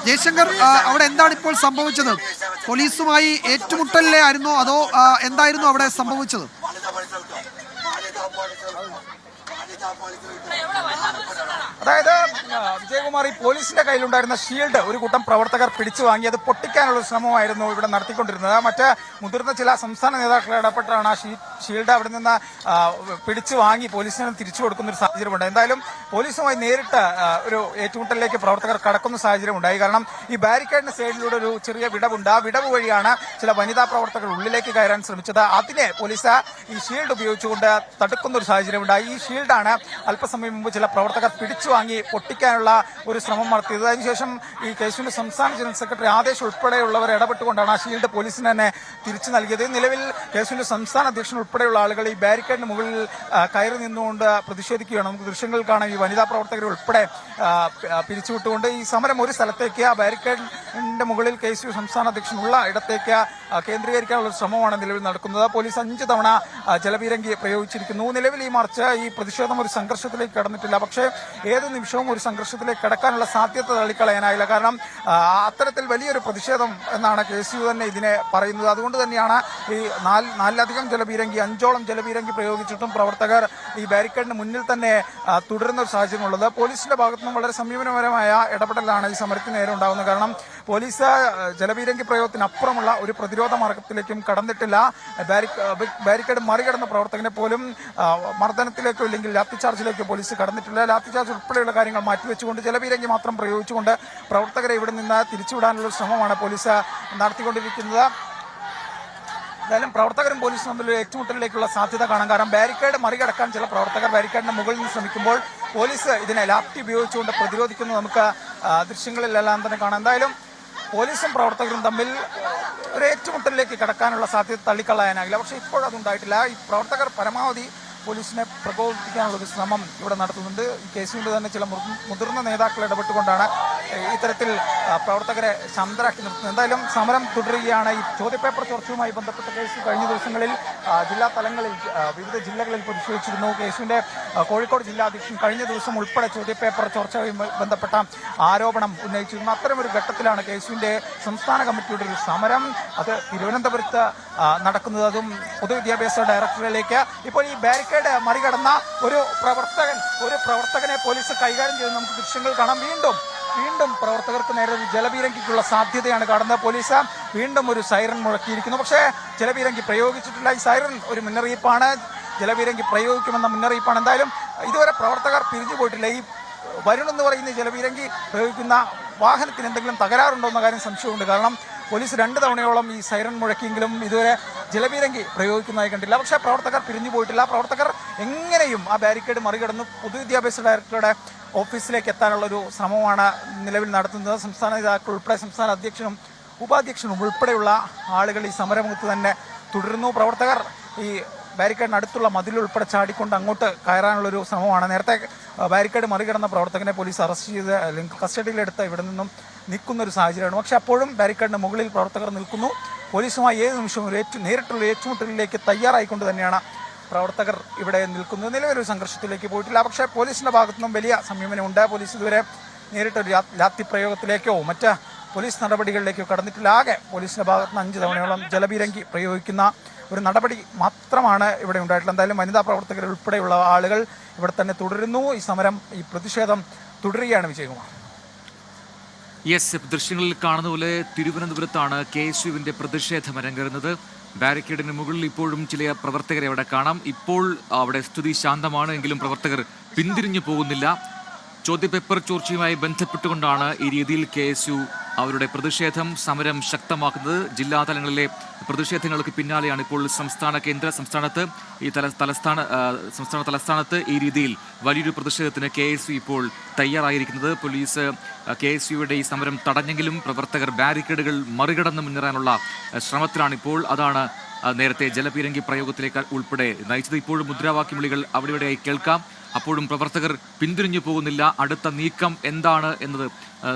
ജയശങ്കർ, അവിടെ എന്താണ് ഇപ്പോൾ സംഭവിച്ചത്? പോലീസുമായി ഏറ്റുമുട്ടലിലായിരുന്നോ അതോ എന്തായിരുന്നു അവിടെ സംഭവിച്ചത്? അതായത് വിജയകുമാർ, ഈ പോലീസിന്റെ കയ്യിലുണ്ടായിരുന്ന ഷീൽഡ് ഒരു കൂട്ടം പ്രവർത്തകർ പിടിച്ചു വാങ്ങി അത് പൊട്ടിക്കാനുള്ള ശ്രമമായിരുന്നു ഇവിടെ നടത്തിക്കൊണ്ടിരുന്നത്. മറ്റ് മുതിർന്ന ചില സംസ്ഥാന നേതാക്കൾ ഇടപെട്ടാണ് ആ ഷീൽഡ് അവിടെ നിന്ന് പിടിച്ചു വാങ്ങി പോലീസിന് തിരിച്ചു കൊടുക്കുന്ന ഒരു സാഹചര്യമുണ്ട്. എന്തായാലും പോലീസുമായി നേരിട്ട് ഒരു ഏറ്റുമുട്ടലിലേക്ക് പ്രവർത്തകർ കടക്കുന്ന സാഹചര്യം ഉണ്ടായി. കാരണം ഈ ബാരിക്കേഡിന്റെ സൈഡിലൂടെ ഒരു ചെറിയ വിടവുണ്ട്. ആ വിടവ് വഴിയാണ് ചില വനിതാ പ്രവർത്തകർ ഉള്ളിലേക്ക് കയറാൻ ശ്രമിച്ചത്. അതിനെ പോലീസ് ഈ ഷീൽഡ് ഉപയോഗിച്ചുകൊണ്ട് തടുക്കുന്ന ഒരു സാഹചര്യം ഉണ്ടായി. ഈ ഷീൽഡാണ് അല്പസമയം മുമ്പ് ചില പ്രവർത്തകർ പിടിച്ചു വാങ്ങി പൊട്ടിക്കാനുള്ള ഒരു ശ്രമം നടത്തിയത്. അതിനുശേഷം ഈ കേസിന്റെ സംസ്ഥാന ജനറൽ സെക്രട്ടറി ആദേശ് ഉൾപ്പെടെയുള്ളവർ ഇടപെട്ടുകൊണ്ടാണ് ആ ഷീൽഡ് പോലീസിന് തന്നെ തിരിച്ചു നൽകിയത്. നിലവിൽ കേസിന്റെ സംസ്ഥാന അധ്യക്ഷൻ ഉൾപ്പെടെയുള്ള ആളുകൾ ഈ ബാരിക്കേഡിന് മുകളിൽ കയറി നിന്നുകൊണ്ട് പ്രതിഷേധിക്കുകയാണ്. നമുക്ക് ദൃശ്യങ്ങൾ കാണാം. ഈ വനിതാ പ്രവർത്തകർ ഉൾപ്പെടെ പിരിച്ചുവിട്ടുകൊണ്ട് ഈ സമരം ഒരു സ്ഥലത്തേക്ക്, ആ ബാരിക്കേഡിന്റെ മുകളിൽ KSU സംസ്ഥാന അധ്യക്ഷൻ ഉള്ള ഇടത്തേക്ക് കേന്ദ്രീകരിക്കാനുള്ള ശ്രമമാണ് നിലവിൽ നടക്കുന്നത്. പോലീസ് 5 തവണ ജലപീരങ്കി പ്രയോഗിച്ചിരിക്കുന്നു. നിലവിൽ ഈ മാർച്ച്, ഈ പ്രതിഷേധം ഒരു സംഘർഷത്തിലേക്ക് കടന്നിട്ടില്ല. പക്ഷേ ഏത് നിമിഷവും ഒരു സംഘർഷത്തിലേക്ക് കടക്കാനുള്ള സാധ്യത തള്ളിക്കളയാനായില്ല. കാരണം അത്തരത്തിൽ വലിയൊരു പ്രതിഷേധം എന്നാണ് KSU തന്നെ ഇതിനെ പറയുന്നത്. അതുകൊണ്ട് തന്നെയാണ് ഈ നാലിലധികം ജലപീരങ്കി, 5ഓളം ജലപീരങ്കി പ്രയോഗിച്ചിട്ടും പ്രവർത്തകർ ഈ ബാരിക്കേഡിന് മുന്നിൽ തന്നെ തുടരുന്ന ഒരു സാഹചര്യമുള്ളത്. പോലീസിന്റെ ഭാഗത്തുനിന്നും വളരെ സമീപനപരമായ ഇടപെടലാണ് ഈ സമരത്തിന് നേരെ ഉണ്ടാകുന്നത്. കാരണം പോലീസ് ജലപീരങ്കി പ്രയോഗത്തിനപ്പുറമുള്ള ഒരു പ്രതിരോധ മാർഗത്തിലേക്കും കടന്നിട്ടില്ല. ബാരിക്കേഡ് മറികടന്ന പ്രവർത്തകനെ പോലും മർദ്ദനത്തിലേക്കോ ഇല്ലെങ്കിൽ ലാത്തിചാർജിലേക്കോ പോലീസ് കടന്നിട്ടില്ല. ലാത്തിചാർജ് ഉൾപ്പെടെയുള്ള കാര്യങ്ങൾ മാറ്റിവെച്ചുകൊണ്ട് ജലപീരങ്കി മാത്രം പ്രയോഗിച്ചുകൊണ്ട് പ്രവർത്തകരെ ഇവിടെ നിന്ന് തിരിച്ചുവിടാനുള്ള ശ്രമമാണ് പോലീസ് നടത്തിക്കൊണ്ടിരിക്കുന്നത്. എന്തായാലും പ്രവർത്തകരും പോലീസും തമ്മിൽ ഏറ്റുമുട്ടലിലേക്കുള്ള സാധ്യത കാണാം. കാരണം ബാരിക്കേഡ് മറികടക്കാൻ ചില പ്രവർത്തകർ ബാരിക്കേഡിന്റെ മുകളിൽ നിന്ന് ശ്രമിക്കുമ്പോൾ പോലീസ് ഇതിനെ ലാത്തി ഉപയോഗിച്ചുകൊണ്ട് പ്രതിരോധിക്കുന്നത് നമുക്ക് ദൃശ്യങ്ങളിലെല്ലാം തന്നെ കാണാം. എന്തായാലും പോലീസും പ്രവർത്തകരും തമ്മിൽ ഒരു ഏറ്റുമുട്ടലിലേക്ക് കടക്കാനുള്ള സാധ്യത തള്ളിക്കളയാനാകില്ല. പക്ഷേ ഇപ്പോഴതുണ്ടായിട്ടില്ല. ഈ പ്രവർത്തകർ പരമാവധി പോലീസിനെ പ്രകോപിപ്പിക്കാനുള്ളൊരു ശ്രമം ഇവിടെ നടത്തുന്നുണ്ട്. KSUവിന്റെ തന്നെ ചില മുതിർന്ന നേതാക്കൾ ഇടപെട്ടുകൊണ്ടാണ് ഇത്തരത്തിൽ പ്രവർത്തകരെ ശാന്തരാക്കി നിർത്തുന്നത്. എന്തായാലും സമരം തുടരുകയാണ്. ഈ ചോദ്യപേപ്പർ ചോർച്ചയുമായി ബന്ധപ്പെട്ട കേസ് കഴിഞ്ഞ ദിവസങ്ങളിൽ ജില്ലാ തലങ്ങളിൽ വിവിധ ജില്ലകളിൽ പ്രതിഷേധിച്ചിരുന്നു. KSUവിന്റെ കോഴിക്കോട് ജില്ലാ അധ്യക്ഷൻ കഴിഞ്ഞ ദിവസം ഉൾപ്പെടെ ചോദ്യപേപ്പർ ചോർച്ചയുമായി ബന്ധപ്പെട്ട ആരോപണം ഉന്നയിച്ചിരുന്നു. അത്തരമൊരു ഘട്ടത്തിലാണ് KSUവിന്റെ സംസ്ഥാന കമ്മിറ്റിയുടെ ഒരു സമരം. അത് തിരുവനന്തപുരത്ത് നടക്കുന്നത്. അതും പൊതുവിദ്യാഭ്യാസ ഡയറക്ടറിലേക്ക്. ഇപ്പോൾ ഈ ബാരിക്കേഡ് മറികടന്ന ഒരു പ്രവർത്തകനെ പോലീസ് കൈകാര്യം ചെയ്ത് നമുക്ക് ദൃശ്യങ്ങൾ കാണാം. വീണ്ടും പ്രവർത്തകർക്ക് നേരെ ഒരു ജലപീരങ്കിക്കുള്ള സാധ്യതയാണ് കാണുന്നത്. പോലീസ് വീണ്ടും ഒരു സൈറൻ മുഴക്കിയിരിക്കുന്നു. പക്ഷേ ജലപീരങ്കി പ്രയോഗിച്ചിട്ടില്ല. ഈ സൈറൻ ഒരു മുന്നറിയിപ്പാണ്, ജലപീരങ്കി പ്രയോഗിക്കുമെന്ന മുന്നറിയിപ്പാണ്. എന്തായാലും ഇതുവരെ പ്രവർത്തകർ പിരിഞ്ഞു പോയിട്ടില്ല. ഈ വരുൺ എന്ന് പറയുന്ന ജലപീരങ്കി പ്രയോഗിക്കുന്ന വാഹനത്തിന് എന്തെങ്കിലും തകരാറുണ്ടോ എന്ന കാര്യം സംശയമുണ്ട്. കാരണം പോലീസ് 2 തവണയോളം ഈ സൈറൻ മുഴക്കിയെങ്കിലും ഇതുവരെ ജലപീരങ്കി പ്രയോഗിക്കുന്നതായി കണ്ടില്ല. പക്ഷേ പ്രവർത്തകർ പിരിഞ്ഞു പോയിട്ടില്ല. പ്രവർത്തകർ എങ്ങനെയും ആ ബാരിക്കേഡ് മറികടന്ന് പൊതുവിദ്യാഭ്യാസ ഡയറക്ടറുടെ ഓഫീസിലേക്ക് എത്താനുള്ള ഒരു ശ്രമമാണ് നിലവിൽ നടത്തുന്നത്. സംസ്ഥാന നേതാക്കൾ ഉൾപ്പെടെ സംസ്ഥാന അധ്യക്ഷനും ഉപാധ്യക്ഷനും ഉൾപ്പെടെയുള്ള ആളുകൾ ഈ സമരമുഖത്ത് തന്നെ തുടരുന്നു. പ്രവർത്തകർ ഈ ബാരിക്കേഡിന് അടുത്തുള്ള മതിലുൾപ്പെടെ ചാടിക്കൊണ്ട് അങ്ങോട്ട് കയറാനുള്ളൊരു ശ്രമമാണ്. നേരത്തെ ബാരിക്കേഡ് മറികടന്ന പ്രവർത്തകനെ പോലീസ് അറസ്റ്റ് ചെയ്ത് അല്ലെങ്കിൽ കസ്റ്റഡിയിലെടുത്ത് ഇവിടെ നിന്നും നിൽക്കുന്നൊരു സാഹചര്യമാണ്. പക്ഷേ അപ്പോഴും ബാരിക്കേഡിന് മുകളിൽ പ്രവർത്തകർ നിൽക്കുന്നു. പോലീസുമായി ഏത് നിമിഷവും നേരിട്ടുള്ള ഏറ്റുമുട്ടലിലേക്ക് തയ്യാറായിക്കൊണ്ട് തന്നെയാണ് പ്രവർത്തകർ ഇവിടെ നിൽക്കുന്നത്. നിലവിലൊരു സംഘർഷത്തിലേക്ക് പോയിട്ടില്ല. പക്ഷേ പോലീസിന്റെ ഭാഗത്തു നിന്നും വലിയ സമീപനമുണ്ട്. പോലീസ് ഇതുവരെ നേരിട്ടൊരു ലാത്തി പ്രയോഗത്തിലേക്കോ മറ്റ് പോലീസ് നടപടികളിലേക്കോ കടന്നിട്ടില്ല. ആകെ പോലീസിന്റെ ഭാഗത്ത് നിന്ന് 5 തവണയോളം ജലപീരങ്കി പ്രയോഗിക്കുന്ന ഒരു നടപടി മാത്രമാണ് ഇവിടെ ഉണ്ടായിട്ടുള്ളത്. എന്തായാലും വനിതാ പ്രവർത്തകർ ഉൾപ്പെടെയുള്ള ആളുകൾ ഇവിടെ തന്നെ തുടരുന്നു. ഈ സമരം, ഈ പ്രതിഷേധം തുടരുകയാണ്. വിജയകുമാർ. ദൃശ്യങ്ങളിൽ കാണുന്ന പോലെ തിരുവനന്തപുരത്താണ് KSUവിന്റെ പ്രതിഷേധം അരങ്ങേറുന്നത്. ബാരിക്കേഡിന് മുകളിൽ ഇപ്പോഴും ചില പ്രവർത്തകരെ അവിടെ കാണാം. ഇപ്പോൾ അവിടെ സ്ഥിതി ശാന്തമാണ്. എങ്കിലും പ്രവർത്തകർ പിന്തിരിഞ്ഞു പോകുന്നില്ല. ചോദ്യപേപ്പർ ചോർച്ചയുമായി ബന്ധപ്പെട്ടുകൊണ്ടാണ് ഈ രീതിയിൽ KSU അവരുടെ പ്രതിഷേധം, സമരം ശക്തമാക്കുന്നത്. ജില്ലാ തലങ്ങളിലെ പ്രതിഷേധങ്ങൾക്ക് പിന്നാലെയാണ് ഇപ്പോൾ സംസ്ഥാനത്ത് ഈ സംസ്ഥാന തലസ്ഥാനത്ത് ഈ രീതിയിൽ വലിയൊരു പ്രതിഷേധത്തിന് KSU ഇപ്പോൾ തയ്യാറായിരിക്കുന്നത്. പോലീസ് KSUയുടെ ഈ സമരം തടഞ്ഞെങ്കിലും പ്രവർത്തകർ ബാരിക്കേഡുകൾ മറികടന്ന് മുന്നേറാനുള്ള ശ്രമത്തിലാണിപ്പോൾ. അതാണ് നേരത്തെ ജലപീരങ്കി പ്രയോഗത്തിലേക്ക് ഉൾപ്പെടെ നയിച്ചത്. ഇപ്പോഴും മുദ്രാവാക്യം വിളികൾ അവിടെയായി കേൾക്കാം. അപ്പോഴും പ്രവർത്തകർ പിന്തിരിഞ്ഞു പോകുന്നില്ല. അടുത്ത നീക്കം എന്താണ് എന്നത്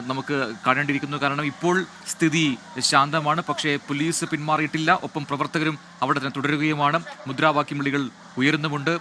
നമുക്ക് കാണേണ്ടിയിരിക്കുന്നു. കാരണം ഇപ്പോൾ സ്ഥിതി ശാന്തമാണ്. പക്ഷേ പോലീസ് പിന്മാറിയിട്ടില്ല. ഒപ്പം പ്രവർത്തകരും അവിടെ തന്നെ തുടരുകയുമാണ്. മുദ്രാവാക്യം വിളികൾ ഉയരുന്നുമുണ്ട്.